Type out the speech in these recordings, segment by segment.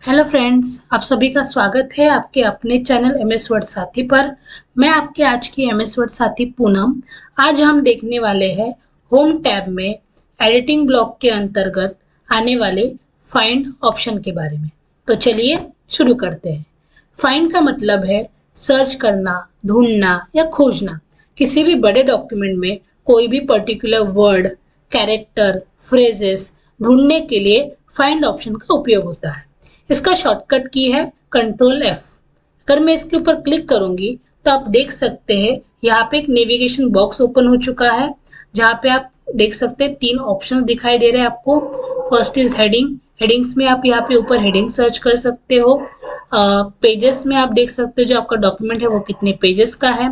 Hello friends, आप सभी का स्वागत है आपके अपने चैनल एमएस वर्ड साथी पर। मैं आपके आज की एमएस वर्ड साथी पूनम। आज हम देखने वाले हैं होम टैब में एडिटिंग ब्लॉक के अंतर्गत आने वाले फाइंड ऑप्शन के बारे में। तो चलिए शुरू करते हैं। फाइंड का मतलब है सर्च करना, ढूंढना या खोजना। किसी भी बड़े डॉक्यूमेंट में कोई भी पर्टिकुलर वर्ड, कैरेक्टर, फ्रेजेस ढूंढने के लिए फाइंड ऑप्शन का उपयोग होता है। इसका शॉर्टकट की है कंट्रोल F। अगर मैं इसके ऊपर क्लिक करूंगी तो आप देख सकते हैं यहाँ पे एक नेविगेशन बॉक्स ओपन हो चुका है, जहाँ पे आप देख सकते हैं 3 ऑप्शन दिखाई दे रहे हैं आपको। First is heading. हेडिंग्स में आप यहाँ पे ऊपर हेडिंग सर्च कर सकते हो। पेजेस में आप देख सकते हो जो आपका डॉक्यूमेंट है वो कितने पेजेस का है।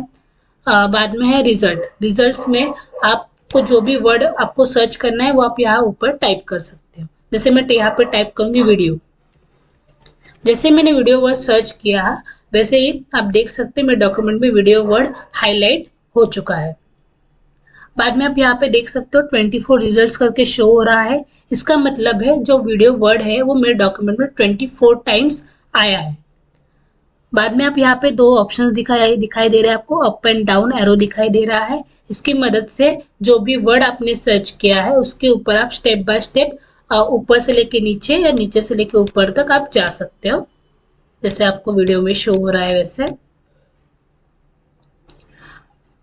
बाद में है रिजल्ट। रिजल्ट्स में आपको जो भी वर्ड आपको सर्च करना है वो आप यहाँ ऊपर टाइप कर सकते हो। जैसे मैं यहाँ पे टाइप करूंगी वीडियो। जैसे मैंने वीडियो वर्ड सर्च किया वैसे ही आप देख सकते हैं मेरे डॉक्यूमेंट में वीडियो वर्ड हाईलाइट हो चुका है। बाद में आप यहाँ पे देख सकते हो 24 रिजल्ट्स करके शो हो रहा है। इसका मतलब है जो वीडियो वर्ड है वो मेरे डॉक्यूमेंट में 24 टाइम्स आया है। बाद में आप यहाँ पे 2 ऑप्शंस दिखाई दे रहे हैं आपको, अप एंड डाउन एरो दिखाई दे रहा है। इसकी मदद से जो भी वर्ड आपने सर्च किया है उसके ऊपर आप स्टेप बाय स्टेप ऊपर से लेके नीचे या नीचे से लेके ऊपर तक आप जा सकते हो, जैसे आपको वीडियो में शो हो रहा है वैसे।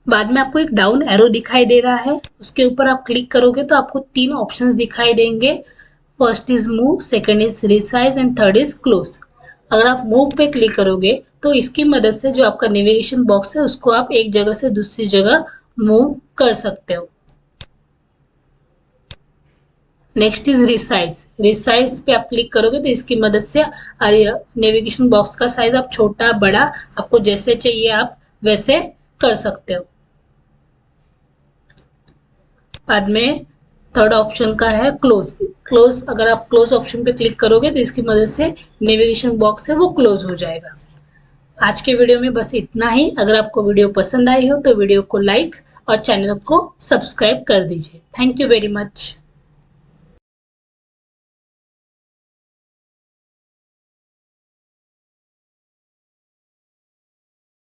बाद में आपको एक डाउन एरो दिखाई दे रहा है, उसके ऊपर आप क्लिक करोगे तो आपको 3 ऑप्शंस दिखाई देंगे। First is move, second is resize and third is close. अगर आप मूव पे क्लिक करोगे तो इसकी मदद से जो आपका नेविगेशन बॉक्स है उसको आप एक जगह से दूसरी जगह मूव कर सकते हो। Next is resize. रिसाइज पे आप क्लिक करोगे तो इसकी मदद से नेविगेशन बॉक्स का साइज आप छोटा बड़ा आपको जैसे चाहिए आप वैसे कर सकते हो। बाद में थर्ड ऑप्शन का है क्लोज। क्लोज, अगर आप क्लोज ऑप्शन पे क्लिक करोगे तो इसकी मदद से नेविगेशन बॉक्स है वो क्लोज हो जाएगा। आज के वीडियो में बस इतना ही। अगर आपको वीडियो पसंद आई हो तो वीडियो को लाइक और चैनल को सब्सक्राइब कर दीजिए। Thank you very much.